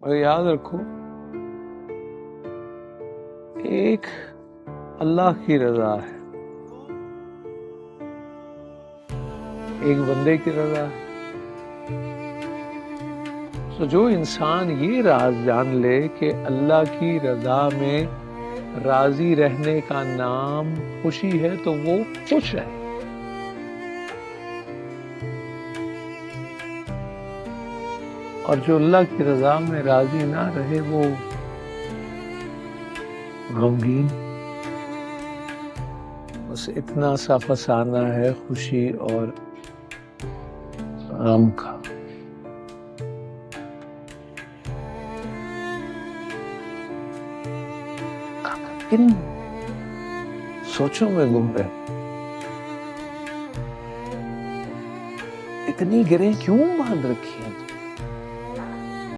और याद रखो, एक अल्लाह की रजा है, एक बंदे की रजा है। तो जो इंसान ये राज जान ले कि अल्लाह की रजा में राजी रहने का नाम खुशी है, तो वो खुश है। और जो अल्लाह की रजा में राजी ना रहे, वो गमगीन। बस इतना सा फसाना है खुशी और गम का। इन सोचों में गुम रहे, इतनी गिरें क्यों बांध रखी है?